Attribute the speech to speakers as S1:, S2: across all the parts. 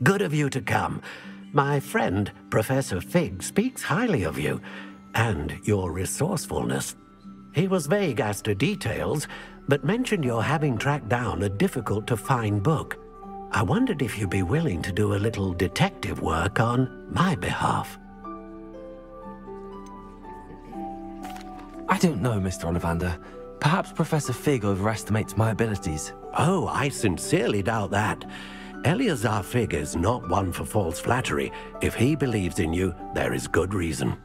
S1: Good of you to come. My friend, Professor Fig, speaks highly of you and your resourcefulness. He was vague as to details, but mentioned your having tracked down a difficult-to-find book. I wondered if you'd be willing to do a little detective work on my behalf.
S2: I don't know, Mr. Ollivander. Perhaps Professor Fig overestimates my abilities.
S1: Oh, I sincerely doubt that. Eleazar Fig is not one for false flattery. If he believes in you, there is good reason.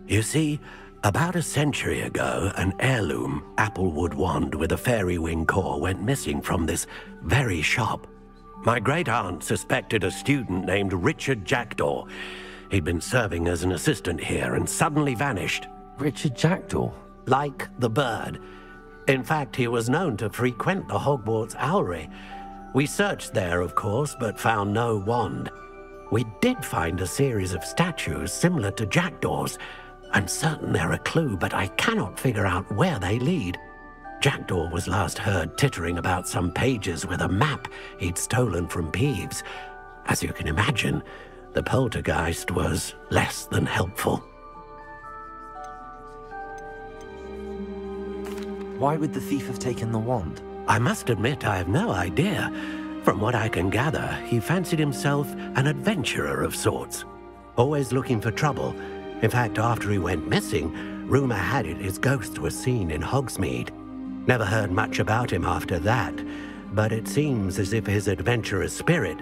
S1: You see, about a century ago, an heirloom applewood wand with a fairy wing core went missing from this very shop. My great-aunt suspected a student named Richard Jackdaw. He'd been serving as an assistant here and suddenly vanished.
S2: Richard Jackdaw?
S1: Like the bird. In fact, he was known to frequent the Hogwarts Owlery. We searched there, of course, but found no wand. We did find a series of statues similar to Jackdaw's. I'm certain they're a clue, but I cannot figure out where they lead. Jackdaw was last heard tittering about some pages with a map he'd stolen from Peeves. As you can imagine, the poltergeist was less than helpful.
S2: Why would the thief have taken the wand?
S1: I must admit I have no idea. From what I can gather, he fancied himself an adventurer of sorts, always looking for trouble. In fact, after he went missing, rumor had it his ghost was seen in Hogsmeade. Never heard much about him after that, but it seems as if his adventurous spirit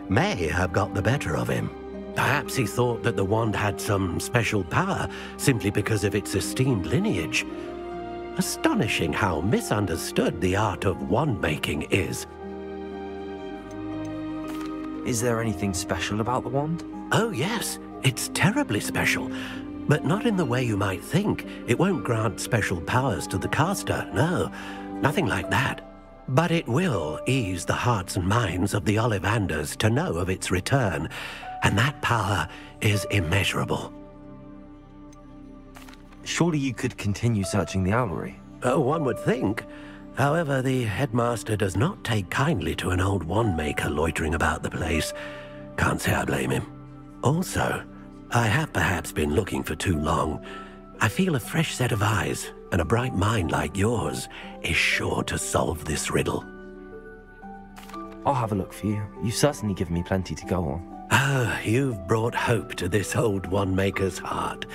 S1: may have got the better of him. Perhaps he thought that the wand had some special power simply because of its esteemed lineage. Astonishing how misunderstood the art of wand-making is.
S2: Is there anything special about the wand?
S1: Oh yes, it's terribly special. But not in the way you might think. It won't grant special powers to the caster, no. Nothing like that. But it will ease the hearts and minds of the Ollivanders to know of its return. And that power is immeasurable.
S2: Surely you could continue searching the Owlery.
S1: Oh, one would think. However, the headmaster does not take kindly to an old wand-maker loitering about the place. Can't say I blame him. Also, I have perhaps been looking for too long. I feel a fresh set of eyes and a bright mind like yours is sure to solve this riddle.
S2: I'll have a look for you. You've certainly given me plenty to go on.
S1: Oh, you've brought hope to this old wand-maker's heart.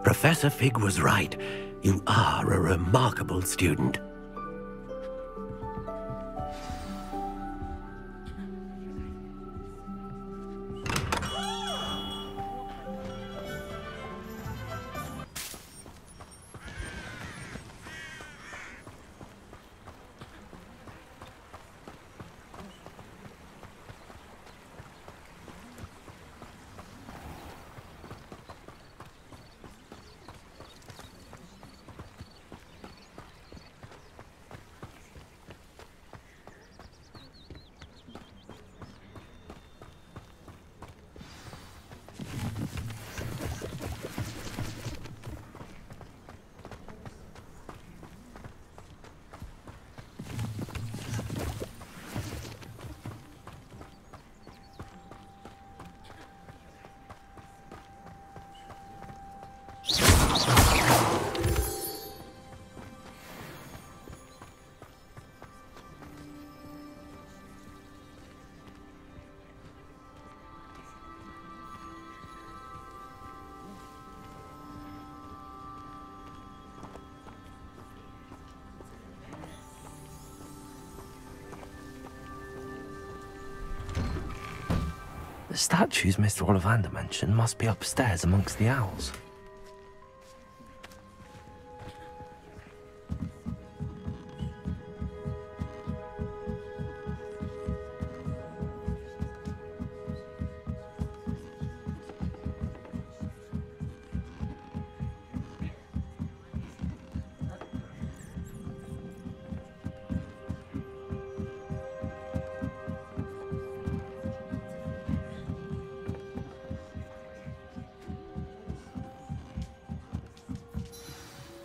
S1: Professor Fig was right. You are a remarkable student.
S2: The statues Mr. Ollivander mentioned must be upstairs amongst the owls.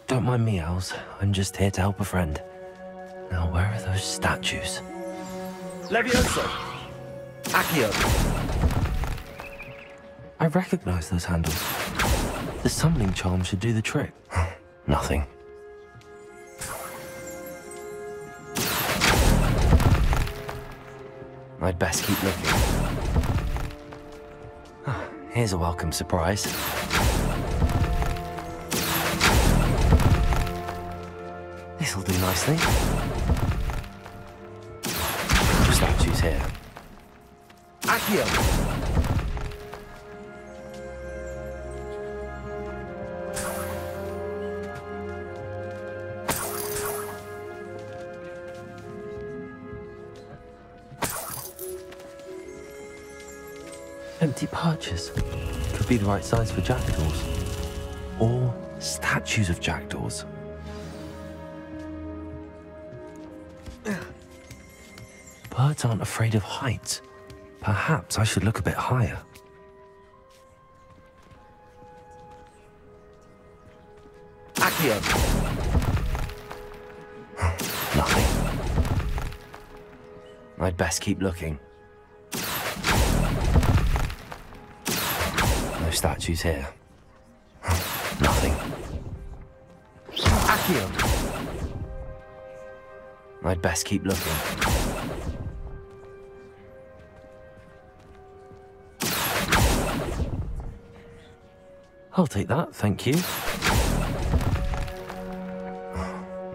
S2: Don't mind me, owls. I'm just here to help a friend. Now, where are those statues?
S3: Levioso! Accio!
S2: I recognize those handles. The summoning charm should do the trick. Nothing. I'd best keep looking. Here's a welcome surprise. This'll do nicely. Statues here. Accio! Empty perches. Could be the right size for jackdaws. Or statues of jackdaws. Birds aren't afraid of heights. Perhaps I should look a bit higher. Accio! Nothing. I'd best keep looking. No statues here. Nothing. Accio! I'd best keep looking. I'll take that, thank you. No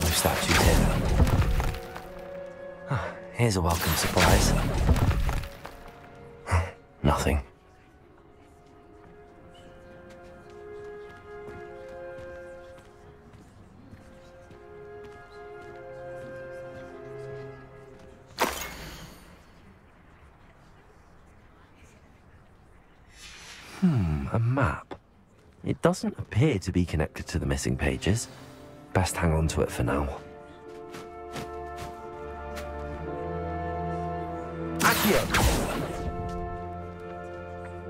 S2: statues here. Here's a welcome surprise. Nothing. A map. It doesn't appear to be connected to the missing pages. Best hang on to it for now. Accio!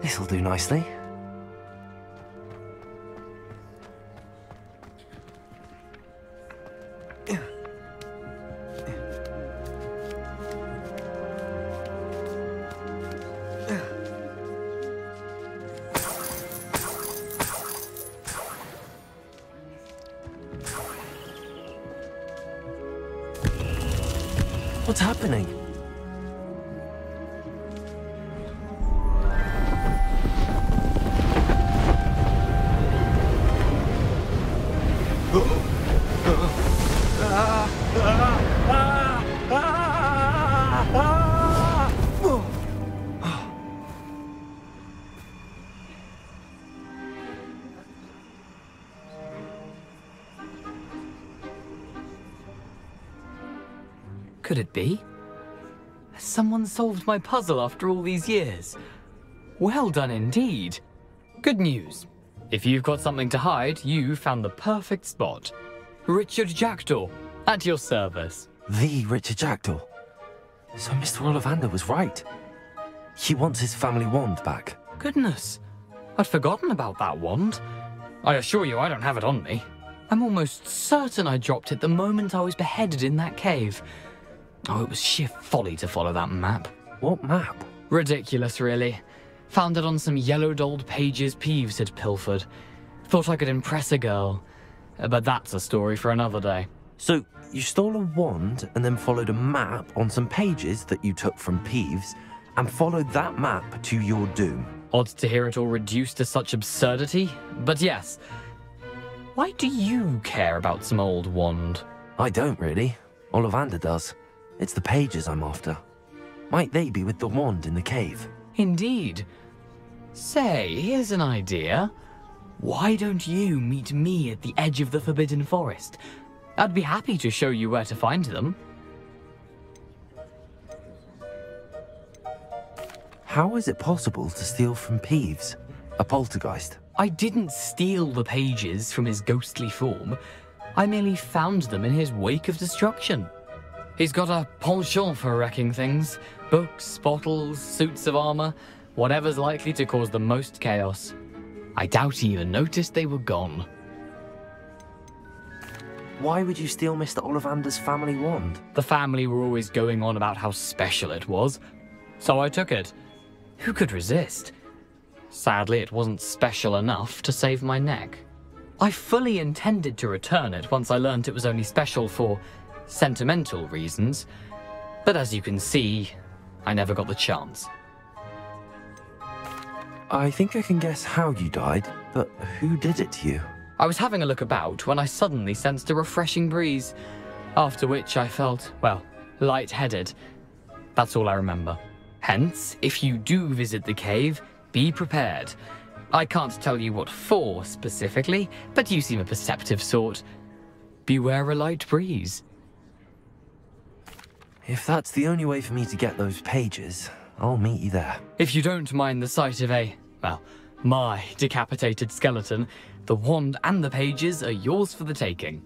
S2: This'll do nicely. What's happening?
S3: Could it be? Has someone solved my puzzle after all these years? Well done indeed. Good news. If you've got something to hide, you found the perfect spot. Richard Jackdaw, at your service.
S2: The Richard Jackdaw. So Mr. Ollivander was right. He wants his family wand back.
S3: Goodness, I'd forgotten about that wand. I assure you I don't have it on me. I'm almost certain I dropped it the moment I was beheaded in that cave. Oh, it was sheer folly to follow that map.
S2: What map?
S3: Ridiculous, really. Found it on some yellowed old pages Peeves had pilfered. Thought I could impress a girl. But that's a story for another day.
S2: So, you stole a wand and then followed a map on some pages that you took from Peeves and followed that map to your doom.
S3: Odd to hear it all reduced to such absurdity, but yes. Why do you care about some old wand?
S2: I don't really. Ollivander does. It's the pages I'm after. Might they be with the wand in the cave?
S3: Indeed. Say, here's an idea. Why don't you meet me at the edge of the Forbidden Forest? I'd be happy to show you where to find them.
S2: How is it possible to steal from Peeves, a poltergeist?
S3: I didn't steal the pages from his ghostly form. I merely found them in his wake of destruction. He's got a penchant for wrecking things. Books, bottles, suits of armor, whatever's likely to cause the most chaos. I doubt he even noticed they were gone.
S2: Why would you steal Mr. Ollivander's family wand?
S3: The family were always going on about how special it was, so I took it. Who could resist? Sadly, it wasn't special enough to save my neck. I fully intended to return it once I learned it was only special for sentimental reasons, but as you can see, I never got the chance.
S2: I think I can guess how you died, but who did it to you?
S3: I was having a look about when I suddenly sensed a refreshing breeze, after which I felt, well, lightheaded. That's all I remember. Hence, if you do visit the cave, be prepared. I can't tell you what for specifically, but you seem a perceptive sort. Beware a light breeze.
S2: If that's the only way for me to get those pages, I'll meet you there.
S3: If you don't mind the sight of my decapitated skeleton, the wand and the pages are yours for the taking.